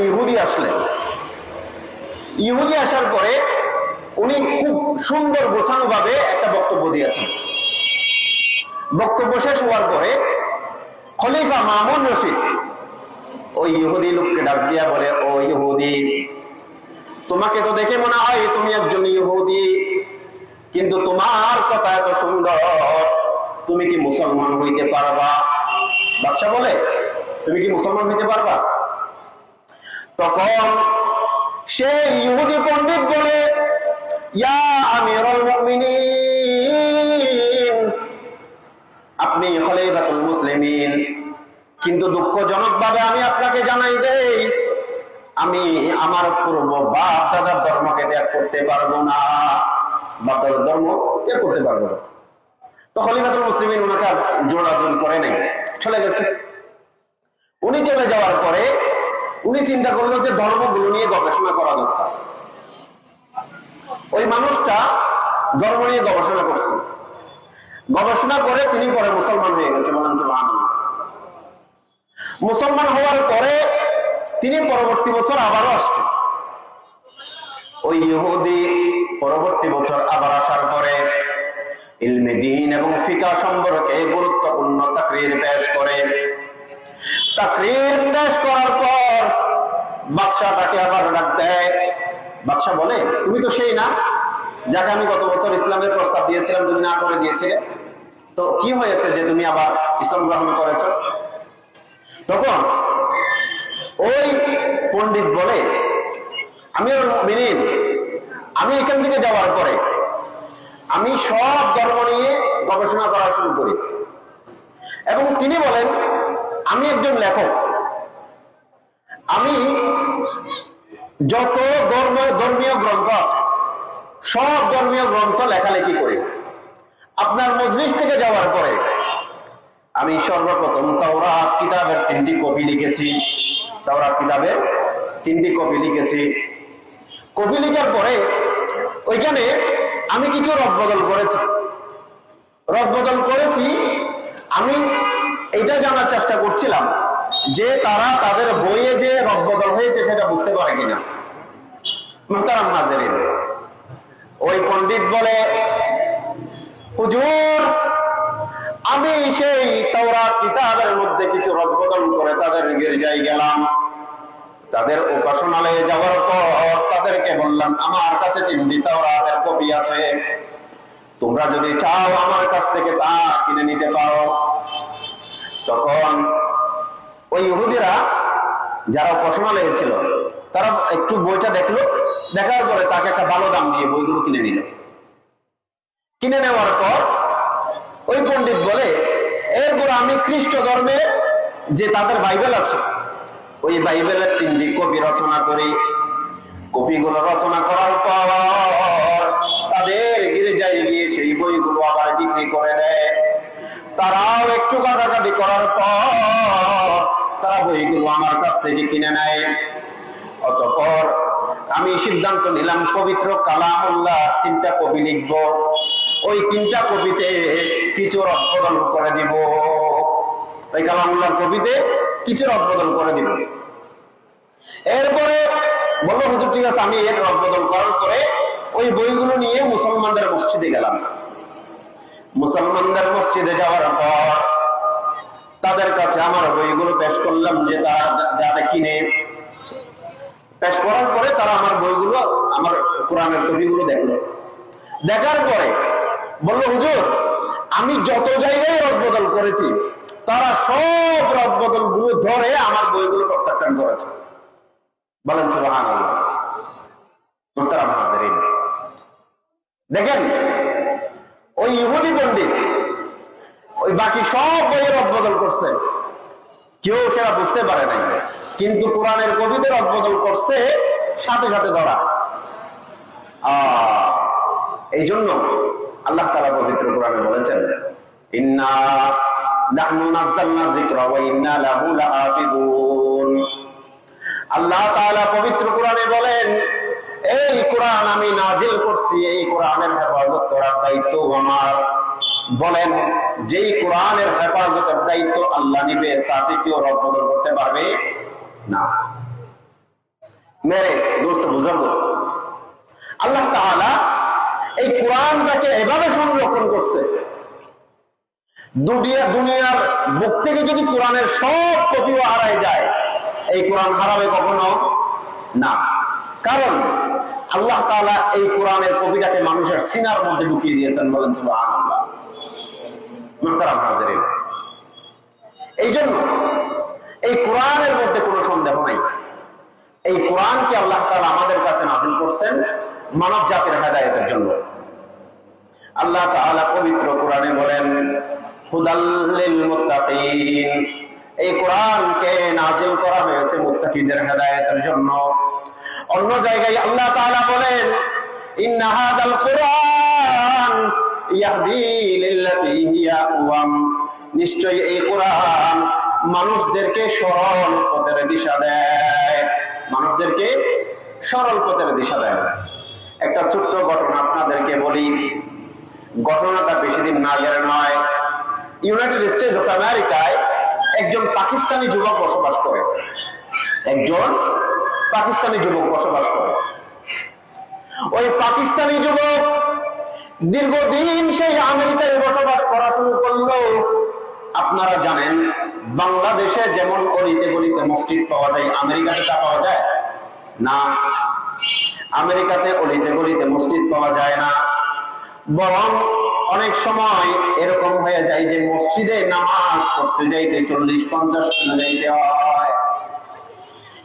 ইহুদি আসলেন। ইহুদি আসার পরে উনি খুব সুন্দর গোছানো ভাবে একটা বক্তব্য দিয়েছেন। বক্তব্য শেষ হওয়ার পরে খলিফা মামুন রশিদ ওই ইহুদি লোককে ডাক দিয়া বলে, ও ইহুদি, তোমাকে তো দেখে মনে হয় তুমি একজন ইহুদি, কিন্তু তোমার কথা এত সুন্দর, তুমি কি মুসলমান হইতে পারবা? বাদশা বলে, তুমি কি মুসলমান হইতে পারবা? তখন সেই ইহুদি পণ্ডিত বলে, ইয়া আমিরুল মুমিনিন, আপনি খলিফাতুল মুসলিমিন, কিন্তু দুঃখজনক ভাবে আমি আপনাকে জানাই দেই, আমি আমার পূর্ব বাপ দাদার ধর্মকে ত্যাগ করতে পারবো না, বাপ দাদার ধর্ম ত্যাগ করতে পারবো না। তো খলিফাতুল মুসলিমিন ওনাকে জোরাজোরি করে নেই, চলে গেছে। উনি চলে যাওয়ার পরে উনি চিন্তা করলো যে ধর্মগুলো নিয়ে গবেষণা করা দরকার। ওই মানুষটা ধর্ম নিয়ে গবেষণা করছে, গবেষণা করে তিনি পরে মুসলমান হয়ে গেছে। বলেন সুবহানাল্লাহ। মুসলমান হওয়ার পরে তিনি পরবর্তী বছর আবারও আসছেন। ওই ইহুদি পরবর্তী বছর আবার আসার পরে ইলমে দ্বীন এবং ফিকহ সম্পর্কে গুরুত্বপূর্ণ তাকরীর পেশ করে। তাকরীর পেশ করার পর বাদশাটাকে আবার ডাক দেয়। বাদশা বলে, তুমি তো সেই না যাকে আমি গত বছর ইসলামের প্রস্তাব দিয়েছিলাম, তুমি না করে দিয়েছিলে, তো কি হয়েছে যে তুমি আবার ইসলাম গ্রহণ করেছো? তখন ওই পণ্ডিত বলে, আমিরুল মুমিনিন, আমি এখান থেকে যাওয়ার পরে আমি সব ধর্ম নিয়ে গবেষণা করা শুরু করি, এবং তিনি বলেন, আমি একজন লেখক, আমি যত ধর্মীয় গ্রন্থ আছে সব ধর্মীয় গ্রন্থ লেখালেখি করি। আপনার মজলিস থেকে যাওয়ার পরে আমি সর্বপ্রথম তাওরাত কিতাবের 3টি কপি লিখেছি। তাওরাত কিতাবের 3টি কপি লিখেছি। কপি লিখার পরে ওইখানে আমি কিছু রদবদল করেছি। আমি এটা জানার চেষ্টা করছিলাম যে তারা তাদের বইয়ে যে রদবদল হয়েছে সেটা বুঝতে পারে কিনা। মুহতারাম হাজিরিন, ওই পণ্ডিত বলে, হুজুর, আমি সেই তাওরাত কিতাবের মধ্যে কিছু রদবদল করে তাদের গির্জায় গেলাম। তাদের উপাসনালয়ে যাওয়ার পর তাদেরকে বললাম, আমার কাছে 3টি তাওরাতের কপি আছে, তোমরা যদি চাও আমার কাছ থেকে তা কিনে নিতে পারো। তখন ওই ইহুদিরা যারা উপাসনালয়ে ছিল তারা একটু বইটা দেখলো, দেখার পরে তাকে একটা ভালো দাম দিয়ে বইগুলো কিনে নিল। কিনে নেওয়ার পর ওই পণ্ডিত বলে, এরপর আমি খ্রিস্ট ধর্মের যে তাদের বাইবেল আছে ওই বাইবেলের 3টি কপি রচনা করি। কপিগুলো রচনা করার পর তাদের গির্জায় গিয়ে সেই বইগুলো আবার বিক্রি করে দেয়। তারাও একটু কাটাকাটি করার পর তারা বইগুলো আমার কাছ থেকে কিনে নেয়। অতঃপর আমি সিদ্ধান্ত নিলাম পবিত্র কালামুল্লাহ 3টা কপি লিখবো, ওই 3টা কপিতে কিছু রদবদল করে দিব। ওই কালামুল্লাহর কপিতে কিছু রদবদল করে দিব। এরপরে বললো, হুজুর ঠিক আছে, আমি এর রদবদল করার পরে ওই বইগুলো নিয়ে মুসলমানদের মসজিদে গেলাম। মুসলমানদের মসজিদে যাওয়ার পর তাদের কাছে আমার বইগুলো পেশ করলাম যে তারা যাতে কিনে। পেশ করার পরে তারা আমার বইগুলো, আমার কোরআনের কপিগুলো দেখলো। দেখার পরে বললো, হুজুর, আমি যত জায়গায় রদবদল করেছি তারা সব রদবদল গুলো ধরে আমার বইগুলো প্রত্যাখ্যান করেছে। বলেন সুবহানাল্লাহ। মুহতারাম হাজিরিন, দেখেন ওই ইহুদি পণ্ডিত ওই বাকি সব বইয়ের রদবদল করছে, কেউ সেটা বুঝতে পারে নাই, কিন্তু কোরআনের কবিতে রদবদল করছে সাথে সাথে ধরা। এই জন্য আল্লাহ তাআলা পবিত্র কোরআনে বলেছেন, ইন্না নাহনু নাযালনা যিকরা ওয়া ইন্না লাহু লাহাফিযুন। আল্লাহ তাআলা পবিত্র কোরআনে বলেন, এই কোরআন আমি নাজিল করছি, এই কোরআনের হেফাজত করার দায়িত্ব আমার। বলেন, যেই কোরআনের হেফাজতের দায়িত্ব আল্লাহ নিবে তাতে কেউ রদবদল করতে পারবে না। মেরে দোস্ত বুজুর্গ, আল্লাহ তাআলা এই কোরআনটাকে এভাবে সংরক্ষণ করছে, দুনিয়ার বুক থেকে যদি কোরআনের সব কপিও হারায় যায়, এই কোরআন হারাবে কখনো না। কারণ আল্লাহ তাআলা এই কোরআনের কপিটাকে মানুষের সিনার মধ্যে ঢুকিয়ে দিয়েছেন। বলেন সুবহানাল্লাহ। মুহতারাম হাজিরিন, এই জন্য এই কোরআনের মধ্যে কোনো সন্দেহ নাই, এই কোরআনকে আল্লাহ তাআলা আমাদের কাছে নাযিল করছেন মানব জাতির হেদায়েতের জন্য। আল্লাহ তাআলা পবিত্র কোরআনে বলেন, হুদাল লিল মুত্তাকিন, এই কোরআনকে নাযিল করা হয়েছে মুত্তাকিদের হেদায়েতের জন্য। অন্য জায়গায় আল্লাহ তাআলা বলেন, ইন্না হাযাল কুরআন ইয়াহদি লিল্লাতী হিয়া আকওয়াম, নিশ্চয়ই এই কোরআন মানুষদেরকে সরল পথের দিশা দেয়, মানুষদেরকে সরল পথের দিশা দেয়। একটা ছোট্ট ঘটনা আপনাদেরকে বলি, ঘটনাটা বেশি দিন আগের নয়। ইউনাইটেড স্টেটস অফ আমেরিকায় একজন পাকিস্তানি যুবক বসবাস করে, একজন পাকিস্তানি যুবক বসবাস করে। ওই পাকিস্তানি যুবক দীর্ঘদিন সেই আমেরিকায় বসবাস করা শুরু করলো। আপনারা জানেন বাংলাদেশে যেমন অলিতে গলিতে মসজিদ পাওয়া যায়, আমেরিকাতে তা পাওয়া যায় না। আমেরিকাতে অলিতে গলিতে মসজিদ পাওয়া যায় না, বরং অনেক সময় এরকম হয়ে যায় যে মসজিদে নামাজ পড়তে যাইতে 40-50 কিলো যাইতে হয়।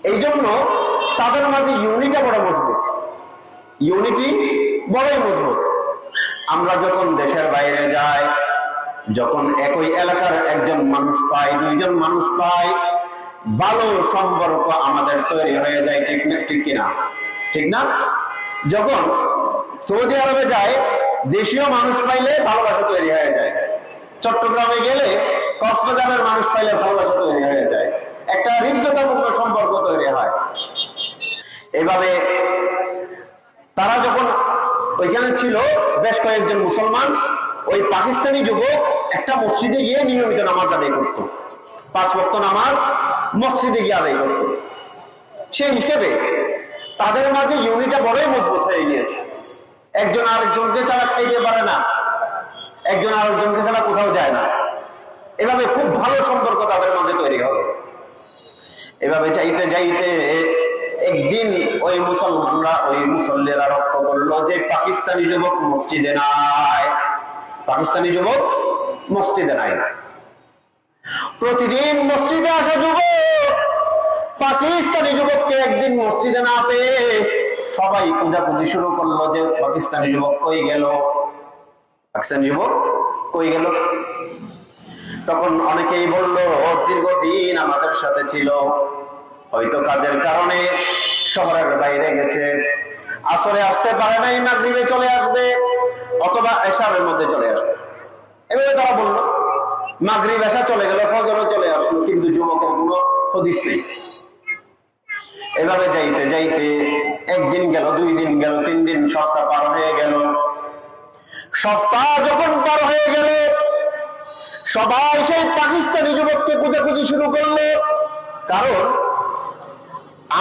এই জন্য তাদের মাঝে ইউনিটি বড় মজবুত, ইউনিটি বড়ই মজবুত। আমরা যখন দেশের বাইরে যাই, যখন একই এলাকার একজন মানুষ পাই, দুইজন মানুষ পাই, ভালো সম্পর্ক আমাদের তৈরি হয়ে যায়, ঠিক না? ঠিক কিনা? ঠিক না? যখন সৌদি আরবে যায়, দেশীয় মানুষ পাইলে ভালোবাসা তৈরি হয়ে যায়। চট্টগ্রামে গেলে কক্সবাজারের মানুষ পাইলে ভালোবাসা তৈরি হয়ে যায়, একটা হৃদ্যতাপূর্ণ সম্পর্ক তৈরি হয়। এভাবে তারা যখন ওইখানে ছিল বেশ কয়েকজন মুসলমান, ওই পাকিস্তানি যুবক একটা মসজিদে গিয়ে নিয়মিত নামাজ আদায় করত, 5 ওয়াক্ত নামাজ মসজিদে গিয়ে আদায় করত। সেই হিসেবে তাদের মাঝে ইউনিটটা বড়ই মজবুত হয়ে গিয়েছে। একজন আরেকজনকে ছাড়া খাইতে পারে না, একজন আরেকজনকে ছাড়া কোথাও যায় না। এভাবে খুব ভালো সম্পর্ক তাদের মাঝে তৈরি হলো। এভাবে যাইতে যাইতে একদিন ওই মুসলমানরা, ওই মুসল্লিরা লক্ষ্য করলো যে পাকিস্তানি যুবক মসজিদে নাই, পাকিস্তানি যুবক মসজিদে নাই। প্রতিদিন মসজিদে আসা যুবক পাকিস্তানি যুবককে একদিন মসজিদে না পেয়ে সবাই খোঁজাখুঁজি শুরু করলো যে পাকিস্তানি যুবক কই গেল, পাকিস্তানি যুবক কই গেল। তখন অনেকেই বলল, দীর্ঘদিন আমাদের সাথে ছিল, হয়তো কাজের কারণে শহরের বাইরে গেছে, আসরে আসতে পারে নাই, মাগরিবে চলে আসবে অথবা এশারের মধ্যে চলে আসবে। এভাবে তারা বললো। মাগরিব এশা চলে গেল, ফজরও চলে আসলো, কিন্তু যুবকের কোনো হদিস নেই। এভাবে যাইতে যাইতে একদিন গেল, 2 দিন গেল, 3 দিন, সপ্তাহ পার হয়ে গেল। সপ্তাহ যখন পার হয়ে গেল, সবাই সেই পাকিস্তানি যুবককে খোঁজাখুঁজি শুরু করলো। কারণ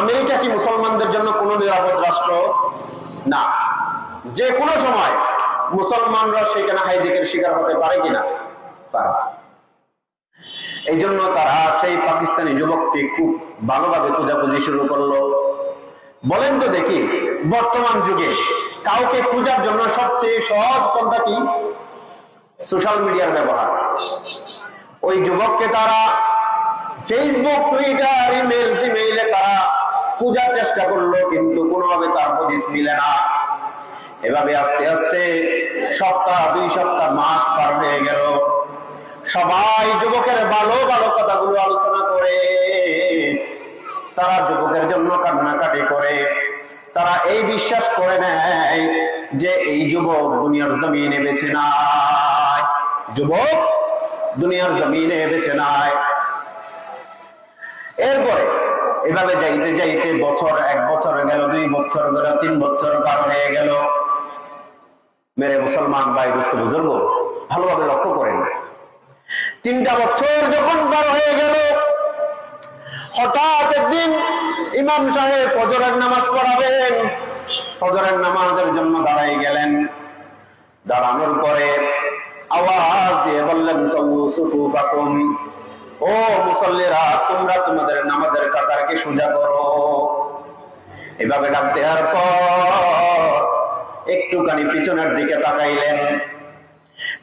আমেরিকা কি মুসলমানদের জন্য কোনো নিরাপদ রাষ্ট্র না, যে কোনো সময় মুসলমানরা সেখানে হাইজ্যাকের শিকার হতে পারে কিনা, পারে। এই জন্য তারা সেই পাকিস্তানি যুবককে খুব ভালোভাবে খোঁজাখুঁজি শুরু করলো। বলেন তো দেখি, বর্তমান যুগে কাউকে খোঁজার জন্য সবচেয়ে সহজ পন্থা কি? সোশ্যাল মিডিয়ার ব্যবহার। ওই যুবককে তারা ফেসবুক, টুইটার, ইমেইলে তারা খোঁজার চেষ্টা করলো, কিন্তু কোনোভাবে তার হদিস মিলে না। এভাবে আস্তে আস্তে সপ্তাহ, 2 সপ্তাহ, মাস পার হয়ে গেল। সবাই যুবকের ভালো ভালো কথাগুলো আলোচনা করে, তারা যুবকের জন্য কান্নাকাটি করে। তারা এই বিশ্বাস করে নেয় যে এই যুবক দুনিয়ার জমিনে বেঁচে নাই, যুবক দুনিয়ার জমিনে বেঁচে নাই। এরপরে এভাবে যাইতে যাইতে বছর, 1 বছর গেল, 2 বছর গেল, 3 বছর পার হয়ে গেল। মেরে মুসলমান ভাই, দোস্ত বুজুর্গ, ভালোভাবে লক্ষ্য করেন। 3টা বছর যখন পার হয়ে গেল, হঠাৎ একদিন ইমাম সাহেব ফজরের নামাজ পড়াবেন, ফজরের নামাজের জন্য দাঁড়াই গেলেন। দাঁড়ানোর পরে আওয়াজ দিয়ে বললেন সাউ সুফুফাকুম, ও মুসল্লিরা তোমরা তোমাদের নামাজের কাতারকে সোজা করো। এভাবে ডাক দেওয়ার পর একটুখানি পিছনের দিকে তাকাইলেন।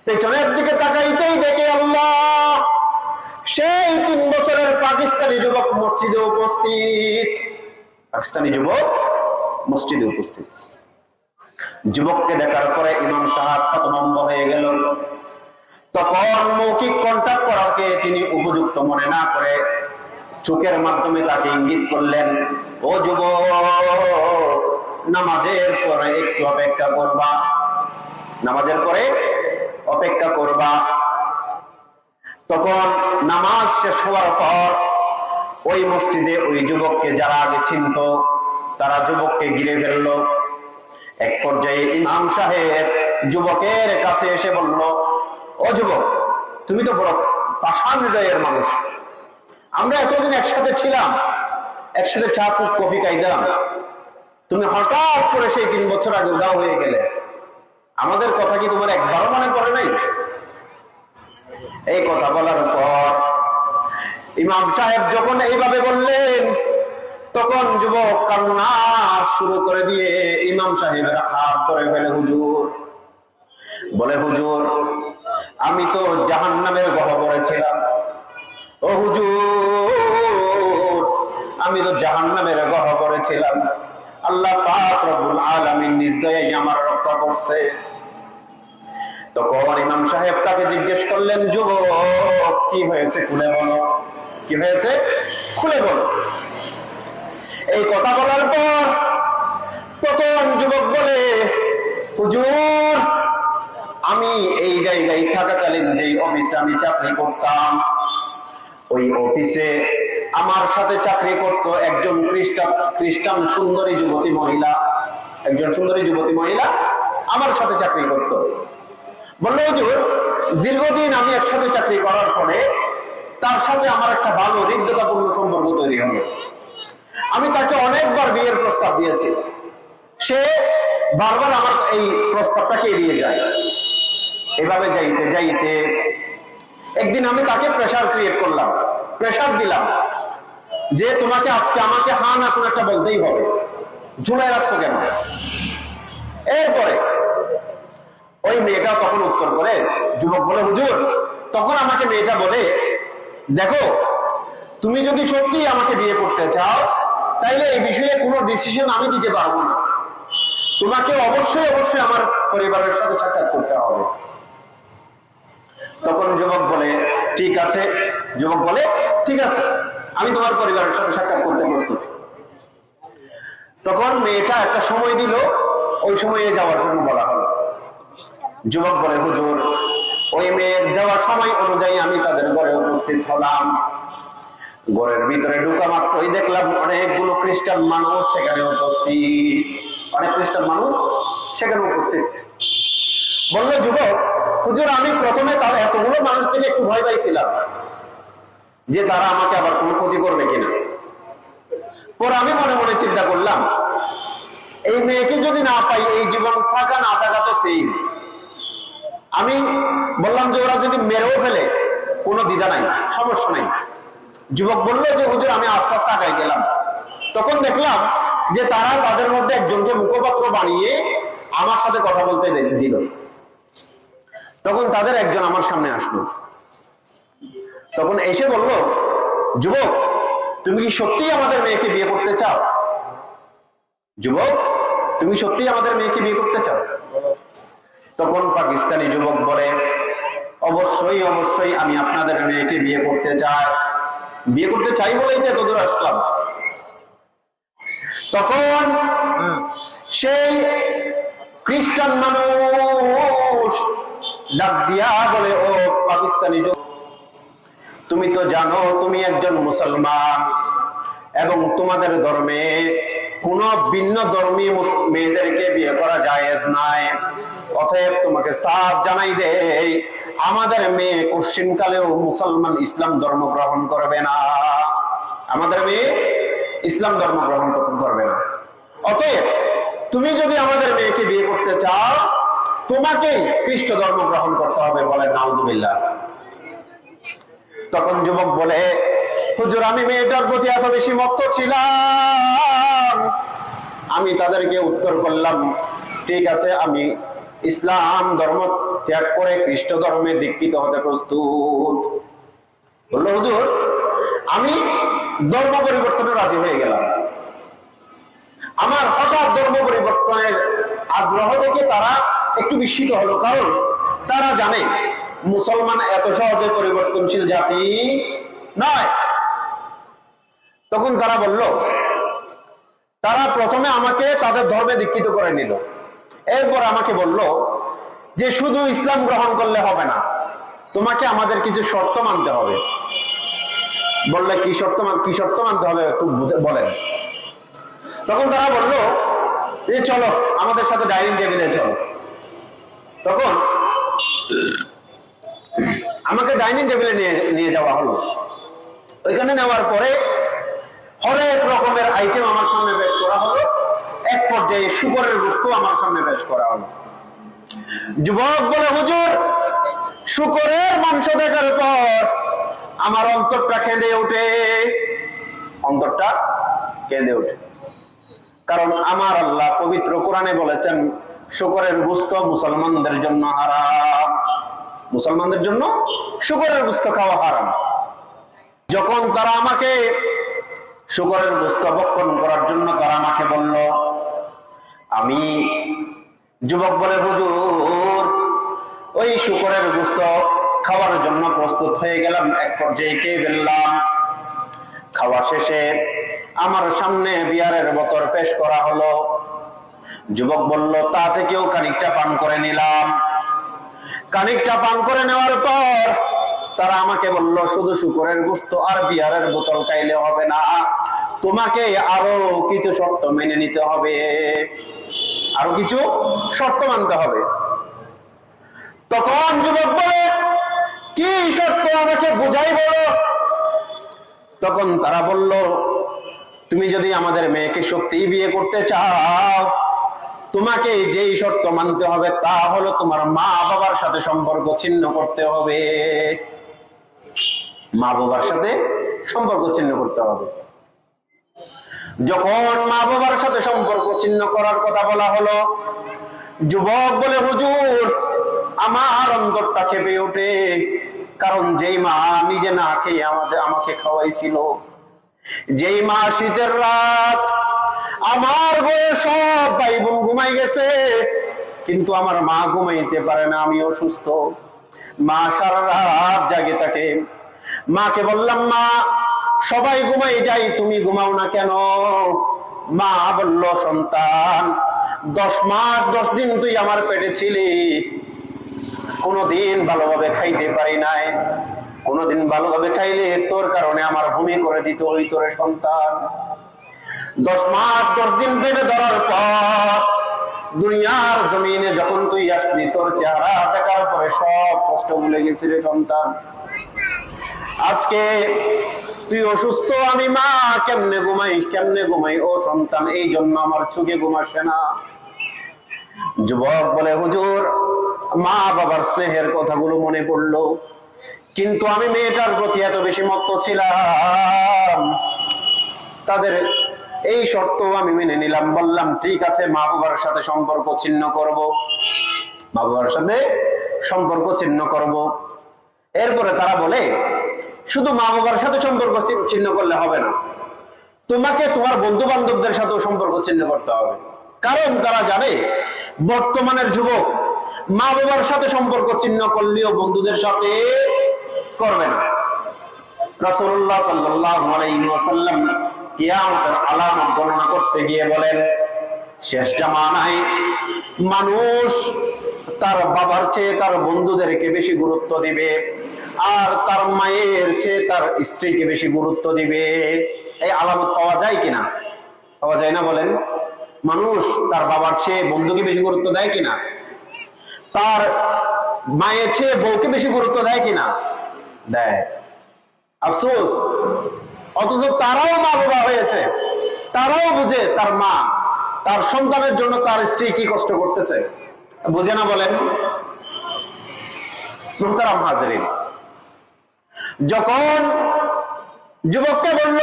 পেছনের দিকে তাকাইতেই দেখে আল্লাহ, সেই 3 বছরের পাকিস্তানি যুবক মসজিদে উপস্থিত। পাকিস্তানি যুবক মসজিদে উপস্থিত। যুবককে দেখার পরে ইমাম সাহেব হতভম্ব হয়ে গেল। তখন মৌখিক কন্টাক্ট করাকে তিনি উপযুক্ত মনে না করে চোখের মাধ্যমে তাকে ইঙ্গিত করলেন, ও যুবক, নামাজের পরে একটু অপেক্ষা করবা, নামাজের পরে অপেক্ষা করবা। তখন নামাজ শেষ হওয়ার পর ওই মসজিদে ওই যুবককে যারা আগে চিনত তারা যুবককে ঘিরে ফেলল। এক পর্যায়ে ইমাম সাহেব যুবকের কাছে এসে বলল, ও যুবক, তুমি তো বড় পাষাণ হৃদয়ের মানুষ, আমরা এতদিন একসাথে ছিলাম, একসাথে চা কফি খাইতাম, তুমি হঠাৎ করে সেই 3 বছর আগে উধাও হয়ে গেলে, আমাদের কথা কি তোমার একবারও মনে পড়ে নাই? এই কথা বলার পর ইমাম সাহেব যখন এইভাবে বললেন, তখন যুবক কান্না শুরু করে দিয়ে ইমাম সাহেবের হাত ধরে ফেলে হুজুর, বলে হুজুর, আমি তো জাহান্নামের গহ্বরে ছিলাম। ও হুজুর, আমি তো জাহান্নামের গহ্বরে ছিলাম, আল্লাহ পাক রব্বুল আলামিন নিজ দয়ায় আমার রক্ষা করছে। তখন ইমাম সাহেব তাকে জিজ্ঞেস করলেন, যুবক কি হয়েছে খুলে বলো, কি হয়েছে খুলে বলো। এই কথা বলার পর তখন যুবক বলে, হুজুর, আমি এই জায়গায় থাকাকালীন যেই অফিসে আমি চাকরি করতাম, ওই অফিসে আমার সাথে চাকরি করত একজন খ্রিস্টান সুন্দরী যুবতী মহিলা, একজন সুন্দরী যুবতী মহিলা আমার সাথে চাকরি করত। বলল, হুজুর, দীর্ঘদিন আমি একসাথে চাকরি করার পরে তার সাথে আমার একটা ভালো হৃদ্যতাপূর্ণ সম্পর্ক তৈরি হলো। আমি তাকে অনেকবার বিয়ের প্রস্তাব দিয়েছি, সে বারবার আমার এই প্রস্তাবটাকে এড়িয়ে যায়। এভাবে যাইতে যাইতে একদিন আমি তাকে প্রেসার ক্রিয়েট করলাম, প্রেসার দিলাম যে তোমাকে আজকে আমাকে হ্যাঁ না কোনো একটা বলতেই হবে, ঝুলাই রাখছো কেন? এরপরে ওই মেয়েটা তখন উত্তর করে, যুবক বলে, হুজুর, তখন আমাকে মেয়েটা বলে, দেখো, তুমি যদি সত্যি আমাকে বিয়ে করতে চাও তাইলে এই বিষয়ে কোনো ডিসিশন আমি দিতে পারবো না, তোমাকে অবশ্যই অবশ্যই আমার পরিবারের সাথে সাক্ষাৎ করতে হবে। তখন যুবক বলে, ঠিক আছে, যুবক বলে, ঠিক আছে, আমি তোমার পরিবারের সাথে সাক্ষাৎ করতে প্রস্তুত। তখন মেয়েটা একটা সময় দিল, ওই সময়ে যাওয়ার জন্য বলা হলো। যুবক বলে, হুজুর, ওই মেয়ের দেওয়ার সময় অনুযায়ী আমি তাদের ঘরে উপস্থিত হলাম। ঘরের ভিতরে ঢুকা মাত্রই দেখলাম অনেকগুলো খ্রিস্টান মানুষ সেখানে উপস্থিত, অনেক খ্রিস্টান মানুষ সেখানে উপস্থিত। বললো যুবক, হুজুর, আমি প্রথমে তার এতগুলো মানুষ থেকে একটু ভয় পাইছিলাম যে তারা আমাকে আবার কোনো ক্ষতি করবে কিনা। পরে আমি মনে মনে চিন্তা করলাম, এই মেয়েকে যদি না পাই, এই জীবন থাকা না থাকা তো সেম। আমি বললাম যে ওরা যদি মেরেও ফেলে কোনো দ্বিধা নাই, সমস্যা নাই। যুবক বললো যে হুজুর, আমি আস্তে আস্তে আগাই গেলাম। তখন দেখলাম যে তারা তাদের মধ্যে একজনকে মুখপাত্র বানিয়ে আমার সাথে কথা বলতে দিল। তখন তাদের একজন আমার সামনে আসলো, তখন এসে বলল, যুবক, তুমি কি সত্যিই আমাদের মেয়েকে বিয়ে করতে চাও? যুবক, তুমি সত্যিই আমাদের মেয়েকে বিয়ে করতে চাও? তখন পাকিস্তানি যুবক বলে, অবশ্যই অবশ্যই আমি আপনাদের মেয়েকে বিয়ে করতে চাই, বিয়ে করতে চাই বলেই তো এতদূর আসলাম। তখন সেই খ্রিস্টান মানুষ ডাক দিয়া বলে, ও পাকিস্তানি যুবক, তুমি তো জানো তুমি একজন মুসলমান এবং তোমাদের ধর্মে কোন ভিন্ন ধর্মী মেয়েদেরকে বিয়ে করা জায়েজ নাই। অতএব তোমাকে সাফ জানাই দেই, আমাদের মেয়ে কোশ্চিন কালেও মুসলমান ইসলাম ধর্ম গ্রহণ করবে না। আমাদের মেয়ে ইসলাম ধর্ম গ্রহণ করবে না। অতএব তুমি যদি আমাদের মেয়েকে বিয়ে করতে চাও, তোমাকেই খ্রিস্ট ধর্ম গ্রহণ করতে হবে। বলেন নাউজুবিল্লাহ। তখন যুবক বলে, হুজুর, আমি মেয়েটার প্রতি এত বেশি মত্ত ছিলাম। আমি তাদেরকে উত্তর করলাম, ঠিক আছে, আমি ইসলাম ধর্ম ত্যাগ করে খ্রিস্ট ধর্মে দীক্ষিত হতে প্রস্তুত। বললো, হুজুর, আমি ধর্ম পরিবর্তনে রাজি হয়ে গেলাম। আমার হঠাৎ ধর্ম পরিবর্তনের আগ্রহ থেকে তারা একটু বিস্মিত হলো, কারণ তারা জানে মুসলমান এত সহজে পরিবর্তনশীল জাতি নয়। তখন তারা বলল, তারা প্রথমে আমাকে তাদের ধর্মে দীক্ষিত করে নিল, এরপর আমাকে বলল যে শুধু ইসলাম গ্রহণ করলে হবে না, তোমাকে আমাদের কিছু শর্ত মানতে হবে। বললে, কি শর্ত মানতে হবে একটু বলেন। তখন তারা বলল যে চলো আমাদের সাথে ডাইনিং টেবিলে চলো। তখন আমাকে ডাইনিং টেবিলে নিয়ে যাওয়া হলো। ওইখানে নেওয়ার পরে হরেক রকমের আইটেম আমার সামনে পেশ করা হলো। এক পর্যায়ে শুকরের গোশত আমার সামনে পেশ করা হলো। যুবক বলে, হুজুর, শুকরের মাংস দেখার পর আমার অন্তরটা কেঁদে ওঠে। অন্তরটা কেঁদে ওঠে, কারণ আমার আল্লাহ পবিত্র কোরআনে বলেছেন শুকরের গোশত মুসলমানদের জন্য হারাম। মুসলমানদের জন্য শুকরের গোশত খাওয়া হারাম। যখন তারা আমাকে শুকরের গোশত ভক্ষণ করার জন্য তারা আমাকে বলল, আমি যুবক বলে, হুজুর, ওই শুকরের গোশত খাওয়ার জন্য প্রস্তুত হয়ে গেলাম। এক পর্যায়ে খেয়ে ফেললাম। খাওয়া শেষে আমার সামনে বিয়ারের বোতল পেশ করা হলো। যুবক বলল, তা থেকেও খানিকটা পান করে নিলাম। খানিকটা পান করে নেওয়ার পর তারা আমাকে বলল, শুধু শুকরের গোশত আর বিয়ারের বোতল খাইলে হবে না, তোমাকে আরো কিছু শর্ত মেনে নিতে হবে, আরো কিছু শর্ত মানতে হবে। তখন যুবক বলে, কি শর্ত আমাকে বুঝাই বলো। তখন তারা বলল, তুমি যদি আমাদের মেয়েকে সত্যিই বিয়ে করতে চাও, তোমাকে যেই শর্ত মানতে হবে তা হলো তোমার মা বাবার সাথে সম্পর্ক ছিন্ন করতে হবে। মা বাবার সাথে সম্পর্ক ছিন্ন করতে হবে। যখন মা বাবার সাথে সম্পর্ক ছিন্ন করার কথা বলা হলো, যুবক বলে, হুজুর, আমার অন্তরটা কেঁপে ওঠে, কারণ যেই মা নিজে না খেয়ে আমাকে খাওয়াইছিল, যেই মা শীতের রাত আমার ঘরে সব ভাই বোন ঘুমাই গেছে, কিন্তু আমার মা ঘুমাইতে পারে না, আমি অসুস্থ। মা সারা রাত জাগে থাকে। মাকে বললাম, মা, সবাই ঘুমাই যাই, তুমি ঘুমাও না কেন? মা বলল, সন্তান, 10 মাস 10 দিন তুই আমার পেটে ছিলি, কোনদিন ভালোভাবে খাইতে পারি নাই। কোনদিন ভালোভাবে খাইলে তোর কারণে আমার ভূমি করে দিত ওই তোর সন্তান। 10 মাস 10 দিন পেটে ধরার পর দুনিয়ার জমিনে যখন তুই আসবি, তোর চেহারা দেখার পরে সব কষ্ট ভুলে গেছি রে সন্তান। আজকে তুই অসুস্থ, আমি মা কেমনে ঘুমাই ও সন্তান, এই জন্য আমার চোখে ঘুম আসে না। যুবক বলে, হুজুর, মা বাবার স্নেহের কথাগুলো মনে পড়লো, কিন্তু আমি মেয়েটার প্রতি এত বেশি মত্ত ছিলাম, তাদের এই শর্ত আমি মেনে নিলাম। বললাম, ঠিক আছে, মা বাবার সাথে সম্পর্ক ছিন্ন করব, মা বাবার সাথে সম্পর্ক ছিন্ন করব। এরপরে তারা বলে, শুধু মা বাবার সাথে সম্পর্ক ছিন্ন করলে হবে না, তোমাকে তোমার বন্ধু বান্ধবদের সাথেও সম্পর্ক ছিন্ন করতে হবে। কারণ তারা জানে বর্তমানের যুবক মা বাবার সাথে সম্পর্ক ছিন্ন করলেও বন্ধুদের সাথে করবে না। রাসূলুল্লাহ সাল্লাল্লাহু আলাইহি ওয়াসাল্লাম কিয়ামতের আলামত গণনা করতে গিয়ে বলেন, শেষ জামানায় মানুষ তার বাবার চেয়ে তার বন্ধুদেরকে বেশি গুরুত্ব দিবে, আর তার মায়ের চেয়ে তার স্ত্রীকে বেশি গুরুত্ব দিবে। এই আলামত পাওয়া যায় কিনা? পাওয়া যায় না? বলেন, মানুষ তার বাবার চেয়ে বন্ধুকে বেশি গুরুত্ব দেয় কিনা? তার মায়ের চেয়ে বউকে বেশি গুরুত্ব দেয় কিনা? দেয়। আফসোস, অথচ তারাও মা বাবা হয়েছে, তারাও বুঝে তার মা তার সন্তানের জন্য তার স্ত্রী কি কষ্ট করতেছে, বুঝে না বলেন? মুহতারাম হাজেরিন, যখন যুবককে বলল,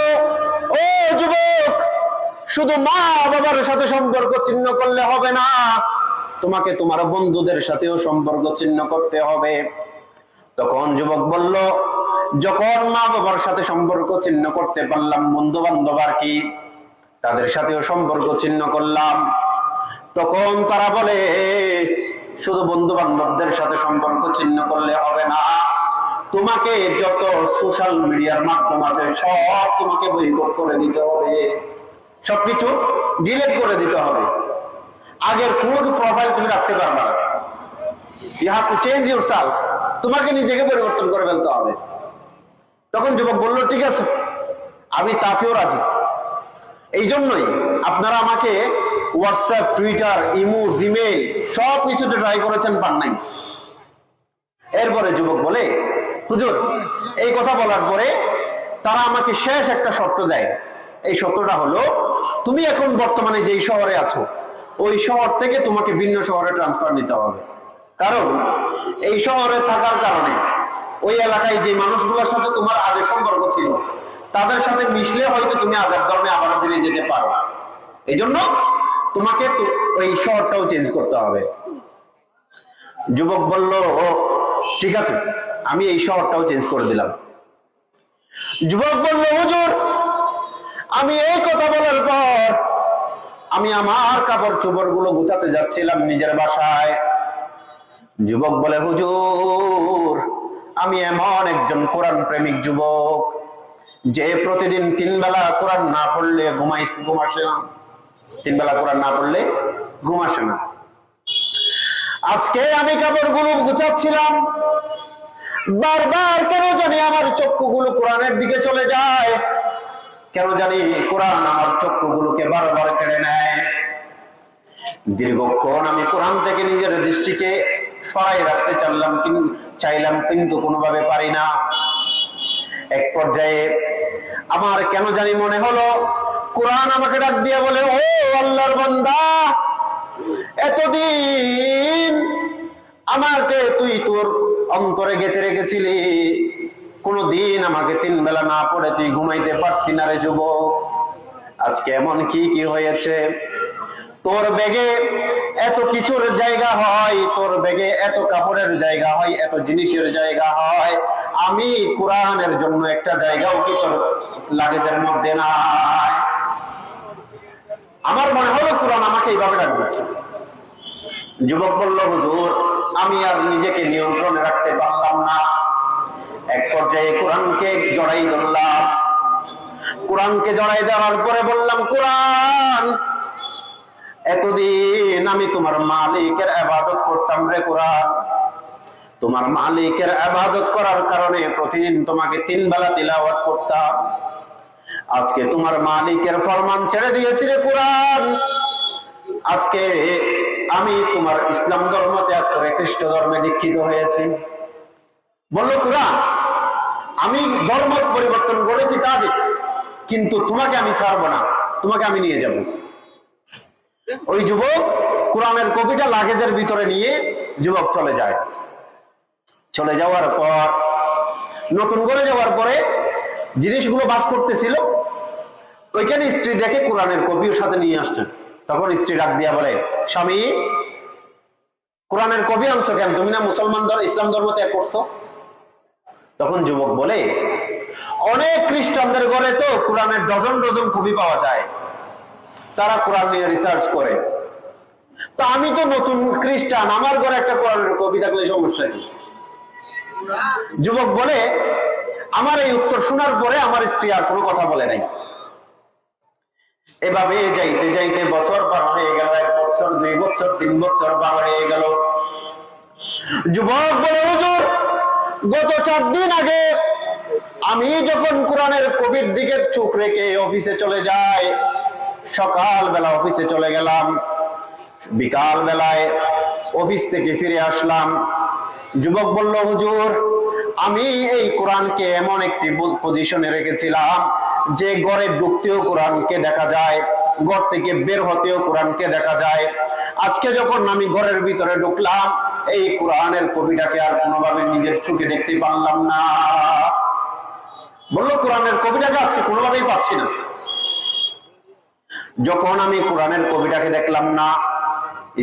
ও যুবক, শুধু মা বাবার সাথে সম্পর্ক ছিন্ন করলে হবে না, তোমাকে তোমার বন্ধুদের সাথেও সম্পর্ক ছিন্ন করতে হবে। তখন যুবক বলল, যখন মা বাবার সাথে সম্পর্ক ছিন্ন করতে পারলাম, বন্ধু বান্ধব আর কি, তাদের সাথেও সম্পর্ক ছিন্ন করলাম। তখন তারা বলে, শুধু বন্ধু বান্ধবদের সাথে সম্পর্ক ছিন্ন করলে হবে না, তোমাকে যত সোশ্যাল মিডিয়ার মাধ্যম আছে সব তোমাকে বয়কট করে দিতে হবে, সবকিছু ডিলিট করে দিতে হবে। আগের কোন প্রোফাইল তুমি রাখতে পারবে না। You have to change yourself, তোমাকে নিজেকে পরিবর্তন করে ফেলতে হবে। তখন যুবক বলল, ঠিক আছে, আমি তাতেও রাজি। এই জন্যই আপনারা আমাকে হোয়াটসঅ্যাপ, টুইটার, ইমো, জিমেইল সব কিছুতে ট্রাই করেছেন, পান নাই। এরপরে যুবক বলে, হুজুর, এই কথা বলার পরে তারা আমাকে শেষ একটা শর্ত দেয়। এই শর্তটা হলো, তুমি এখন বর্তমানে যেই শহরে আছো ওই শহর থেকে তোমাকে ভিন্ন শহরে ট্রান্সফার নিতে হবে। কারণ এই শহরে থাকার কারণে ওই এলাকায় যে মানুষগুলোর সাথে তোমার আগে সম্পর্ক ছিল তাদের সাথে মিশলে হয়তো তুমি আগের ধর্মে আবার ফিরে যেতে পারো। এই জন্য তোমাকে ওই শহরটাও চেঞ্জ করতে হবে। যুবক বলল, ও ঠিক আছে, আমি এই শহরটাও চেঞ্জ করে দিলাম। যুবক বলল, হুজুর, আমি এই কথা বলার পর আমি আমার কাপড় চোপড় গুলো গুছাতে যাচ্ছিলাম নিজের বাসায়। যুবক বলে, হুজুর, আমি এমন একজন কোরআন প্রেমিক যুবক যে প্রতিদিন 3 বেলা কোরআন না পড়লে ঘুমাসে না, 3 বেলা কোরআন না পড়লে ঘুম আসে না। আজকে আমি কাপড়গুলো গুছাচ্ছিলাম, বারবার কেন জানি আমার চক্ষুগুলো কোরআনের দিকে চলে যায়, কেন জানি কোরআন আমার চক্ষুগুলোকে বারবার কেড়ে নেয়। দীর্ঘক্ষণ আমি কোরআন থেকে নিজের দৃষ্টিকে সরাই রাখতে চাইলাম, কিন্তু কোনোভাবে পারি না। এক পর্যায়ে আমার কেন জানি মনে হলো, কোরআন আমাকে ডাক দিয়ে বলে, ও আল্লাহর বান্দা, এতদিন আমাকে তুই তোর অন্তরে গেঁথে রেখেছিলি, কোনদিন আমাকে 3 বেলা না পড়ে তুই ঘুমাইতে পারতি না রে যুবক। আজকে এমন কি কি হয়েছে? তোর ব্যাগে এত কিছুর জায়গা হয়, তোর ব্যাগে এত কাপড়ের জায়গা হয়, এত জিনিসের জায়গা হয়, আমি কোরআনের জন্য একটা জায়গাও কি তোর লাগেজের মধ্যে নাই? আমার মনে হলো কোরআন আমাকে এইভাবে ডাক দিচ্ছে। যুবক বলল, হুজুর, আমি আর নিজেকে নিয়ন্ত্রণে রাখতে পারলাম না। এক পর্যায়ে কোরআনকে জড়াই ধরলাম। কোরআনকে জড়াই দেওয়ার পরে বললাম, কোরআন, এতদিন আমি তোমার মালিকের ইবাদত করতাম রে কোরআন। তোমার মালিকের ইবাদত করার কারণে প্রতিদিন তোমাকে 3 বেলা তিলাওয়াত করতাম। আজকে তোমার মালিকের ফরমান ছেড়ে দিয়েছি রে কোরআন। আজকে আমি তোমার ইসলাম ধর্ম ত্যাগ করে খ্রিস্ট ধর্মে দীক্ষিত হয়েছি। বলল, কোরআন, আমি ধর্ম পরিবর্তন করেছি তা ঠিক, কিন্তু তোমাকে আমি ছাড়বো না, তোমাকে আমি নিয়ে যাব। ওই যুবক কোরআনের কপিটা লাগেজের ভিতরে নিয়ে যুবক চলে যায়। চলে যাওয়ার পর, নতুন করে যাওয়ার পরে জিনিসগুলো বাস করতেছিল, ওইখানে স্ত্রী দেখে কোরআনের কপিও সাথে নিয়ে আসছেন। তখন স্ত্রী ডাক দিয়া বলে, স্বামী, কোরআনের কপি আনছো কেন? তুমি না মুসলমান ইসলাম ধর্ম ত্যাগ করছো? তখন যুবক বলে, অনেক খ্রিস্টানদের ঘরে তো কোরআনের ডজন ডজন কপি পাওয়া যায়, তারা কোরআন নিয়ে রিসার্চ করে। তো আমি তো নতুন খ্রিস্টান, আমার ঘরে একটা কোরআনের কপি থাকলে সমস্যা কি? যুবক বলে, আমার এই উত্তর শোনার পরে আমার স্ত্রী আর কোনো কথা বলে নাই। এভাবে যাইতে যাইতে বছর পার হয়ে গেল, 1 বছর, 2 বছর, 3 বছর পার হয়ে গেল। যুবক বলে, হুজুর, গত 4 দিন আগে আমি যখন কোরআনের কপির দিকে চোখ রেখে অফিসে চলে যাই, সকাল বেলা অফিসে চলে গেলাম, বিকাল বেলায় অফিস থেকে ফিরে আসলাম। যুবক বলল, হুজুর, আমি এই কোরআনকে এমন একটি পজিশনে রেখেছিলাম যে ঘরে ঢুকতেও কোরআনকে দেখা যায়, ঘর থেকে বের হতেও কোরআনকে দেখা যায়। আজকে যখন আমি ঘরের ভিতরে ঢুকলাম, এই কোরআনের কবিটাকে আর কোনোভাবে নিজের চোখে দেখতে পারলাম না। বললো কোরআনের কবিটাকে আজকে কোনোভাবেই পাচ্ছি না। যখন আমি কোরআনের কবিটাকে দেখলাম না,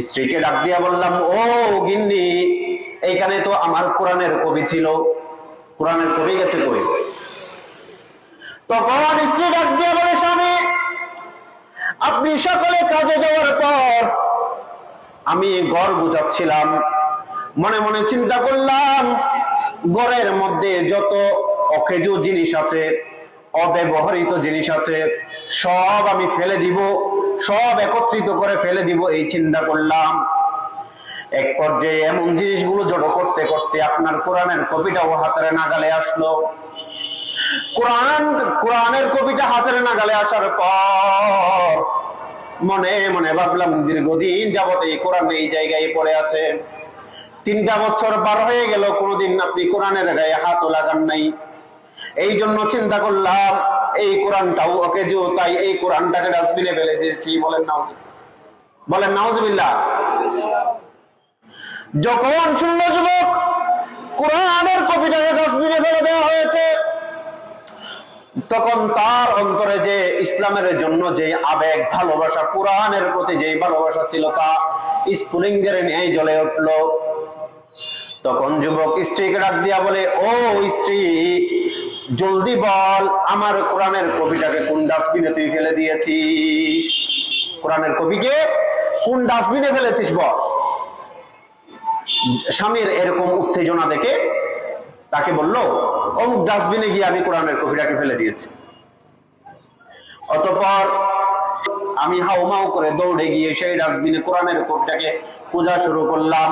স্ত্রীকে ডাক দিয়া বললাম, ও গিন্নি, এইখানে তো আমার কোরআনের কবি ছিল, কোরআনের কবি গেছে কই? তখন স্ত্রী ডাক দিয়া বলে, স্বামী, আপনি সকালে কাজে যাওয়ার পর আমি ঘর গুছাচ্ছিলাম, মনে মনে চিন্তা করলাম ঘরের মধ্যে যত অকেজো জিনিস আছে, অব্যবহৃত জিনিস আছে, সব আমি ফেলে দিব, সব একত্রিত করে ফেলে দিব, এই চিন্তা করলাম। এক পর্যায়ে এমন জিনিসগুলো জড়ো করতে করতে আপনার কোরআনের কবিটাও হাতের নাগালে আসলো। কোরআনের কবিটা হাতের নাগালে আসার পর মনে মনে ভাবলাম, দীর্ঘদিন যাবত এই কোরআন এই জায়গায় পড়ে আছে, 3টা বছর পার হয়ে গেল, কোনোদিন আপনি কোরআনের গায়ে হাতও লাগান নাই। এই জন্য চিন্তা করলাম এই কোরআনটাও ওকে যে, তাই এই কোরআনটাকে ডাস্টবিনে ফেলে দিয়েছি। বলেন নাউজুবিল্লাহ। যখন শুনল যুবক কোরআনের কপিটাকে ডাস্টবিনে ফেলে দেওয়া হয়েছে, তখন তার অন্তরে যে ইসলামের জন্য যে আবেগ, ভালোবাসা, কোরআনের প্রতি যে ভালোবাসা ছিল, তা স্ফুলিঙ্গের ন্যায় জ্বলে উঠল। তখন যুবক স্ত্রীকে ডাক দিয়া বলে, ও স্ত্রী, জলদি বল, আমার কোরআনের কবিটাকে কোন ডাস্টবিনে তুই ফেলে দিয়েছিস? কোরআনের কবিকে কোন ডাস্টবিনে ফেলেছিস বল। স্বামীর এরকম উত্তেজনা দেখে তাকে বললো, অমুক ডাস্টবিনে গিয়ে আমি কোরআনের কবিটাকে ফেলে দিয়েছি। অতঃপর আমি হাউমাউ করে দৌড়ে গিয়ে সেই ডাস্টবিনে কোরআনের কবিটাকে খোঁজা শুরু করলাম।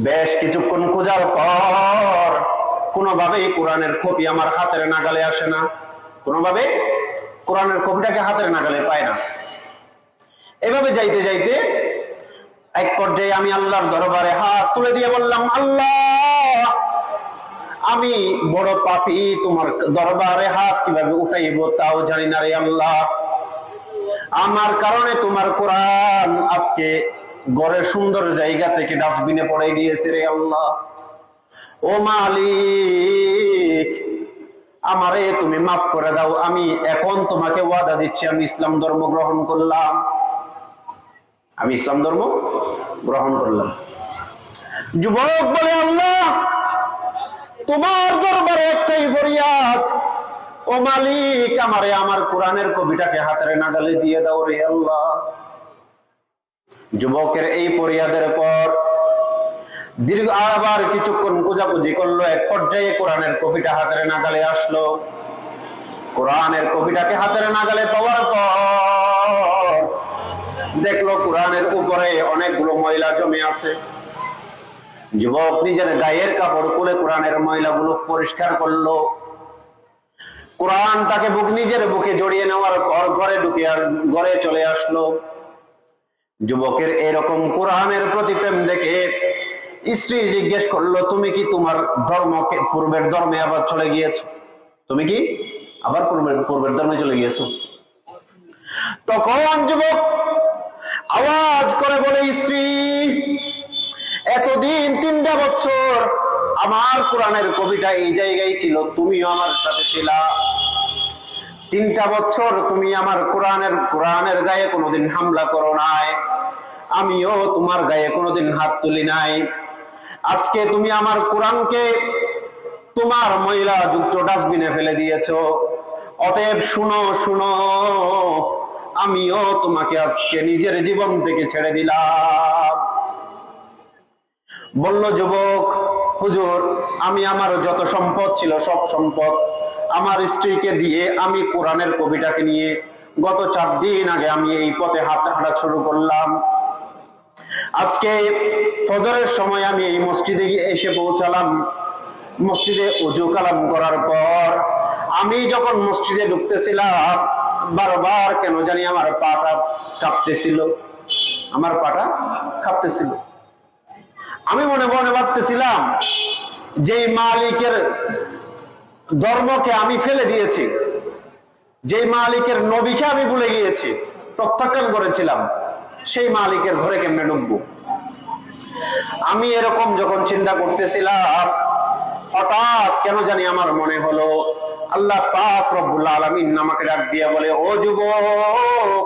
বেশ কিছুক্ষণ খোঁজার পর কোনোভাবেই কোরআনের কপি আমার হাতের নাগালে আসে না, কোনোভাবে কোরআনের কপিটাকে হাতের নাগালে পায় না। এভাবে যাইতে যাইতে এক পর্যায়ে আমি আল্লাহর দরবারে হাত তুলে দিয়ে বললাম, আল্লাহ, আমি বড় পাপী, তোমার দরবারে হাত কিভাবে উঠাইব তাও জানি না রে আল্লাহ। আমার কারণে তোমার কোরআন আজকে ঘরের সুন্দর জায়গা থেকে ডাস্টবিনে পড়ে গিয়েছে রে আল্লাহ। ও মালিক, আমারে তুমি মাফ করে দাও, আমি এখন তোমাকে ওয়াদা দিচ্ছি, আমি ইসলাম ধর্ম গ্রহণ করলাম, আমি ইসলাম ধর্ম গ্রহণ করলাম। যুবক বলে, আল্লাহ, তোমার দরবারে একটাই ফরিয়াদ, ও মালিক, আমারে আমার কোরআনের কবিটাকে হাতের নাগালে দিয়ে দাও রে আল্লাহ। যুবকের এই ফরিয়াদের পর দীর্ঘ আবার কিছুক্ষণ খোঁজাখুঁজি করলো। এক পর্যায়ে কোরআনের কবিটা হাতের নাগালে আসলো। কোরআনের কবিটাকে হাতের নাগালে পাওয়ার পর দেখলো কোরআনের উপরে অনেকগুলো ময়লা জমে আছে। যুবক নিজের গায়ের কাপড় খুলে কোরআনের ময়লাগুলো পরিষ্কার করলো। কোরআনটাকে নিজের বুকে জড়িয়ে নেওয়ার পর ঘরে চলে আসলো। যুবকের এরকম কোরআনের প্রতি প্রেম দেখে স্ত্রী জিজ্ঞেস করলো, তুমি কি তোমার ধর্মকে, পূর্বের ধর্মে আবার চলে গিয়েছো? তুমি কি আবার পূর্বের ধর্মে চলে গিয়েছো? তখন যুবক আওয়াজ করে বলে, স্ত্রী, এতদিন 3টা বছর আমার কোরআনের কবিটা এই জায়গায় ছিল, তুমিও আমার সাথে ছিলা। 3টা বছর তুমি আমার কোরআনের গায়ে কোনোদিন হামলা করো নাই, আমিও তোমার গায়ে কোনোদিন হাত তুলি নাই। আজকে তুমি আমার কোরআনকে তোমার ময়লা যুক্ত ডাস্টবিনে ফেলে দিয়েছো। অতএব শুনো, আমিও তোমাকে আজকে নিজের জীবন থেকে ছেড়ে দিলাম। বলল যুবক, হুজুর, আমি আমার যত সম্পদ ছিল সব সম্পদ আমার স্ত্রীকে দিয়ে আমি কোরআনের কবিটাকে নিয়ে গত 4 দিন আগে আমি এই পথে হাঁটা শুরু করলাম। আজকে ফজরের সময় আমি এই মসজিদে এসে পৌঁছালাম। মসজিদে ওযু কালাম করার পর আমি যখন মসজিদে ঢুকতেছিলাম, বারবার কেন জানি আমার পাটা কাঁপতেছিল, আমার পাটা কাঁপতেছিল। আমি মনে মনে ভাবতেছিলাম, যে মালিকের ধর্মকে আমি ফেলে দিয়েছি, যে মালিকের নবীকে আমি ভুলে গিয়েছি, প্রত্যাখ্যান করেছিলাম, সেই মালিকের ঘরে কেমনে ঢুকবো? আমি এরকম যখন চিন্তা করতেছিলাম, হঠাৎ কেন জানি আমার মনে হলো আল্লাহ পাক রব্বুল আলামিন আমাকে ডাক দিয়ে বলে, ও যুবক,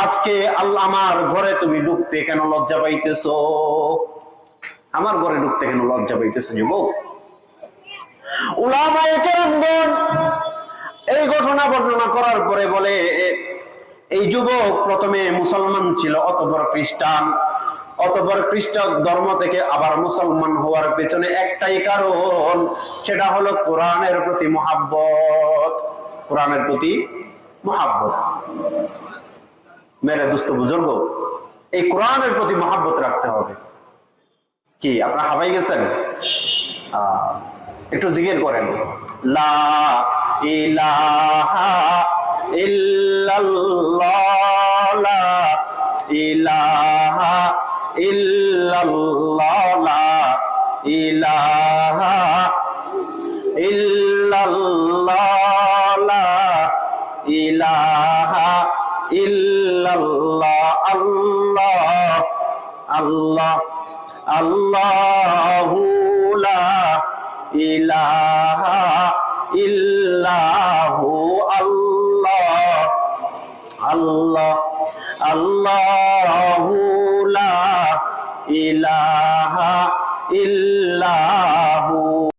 আজকে আল্লাহ আমার ঘরে তুমি ঢুকতে কেন লজ্জা পাইতেছো? আমার ঘরে ঢুকতে কেন লজ্জা পাইতেছো যুবক? উলামায়ে কেরামগণ এই ঘটনা বর্ণনা করার পরে বলে, এই যুবক প্রথমে মুসলমান ছিল, অতঃপর খ্রিস্টান, অতঃপর খ্রিস্টান ধর্ম থেকে আবার মুসলমান হওয়ার পেছনে একটাই কারণ, সেটা হলো কোরআনের প্রতি মহাব্বত। কোরআনের প্রতি মহাব্বত। মেরে দোস্ত বুজুর্গ, এই কোরআনের প্রতি মহাব্বত রাখতে হবে। কি আপনারা হাবাই গেছেন? একটু জিকির করেন, লা ইলাহা ইল্লাল্লাহ, লা ইলাহা ইল্লাল্লাহ, লা ইলাহা ইল্লাল্লাহ, লা ইলাহা ইল্লাল্লাহ, আল্লাহ আল্লাহ আল্লাহু লা ইলাহা ইল্লাহু, আল্লাহ আল্লাহ আল্লাহু লা ইলাহা ইল্লাহু।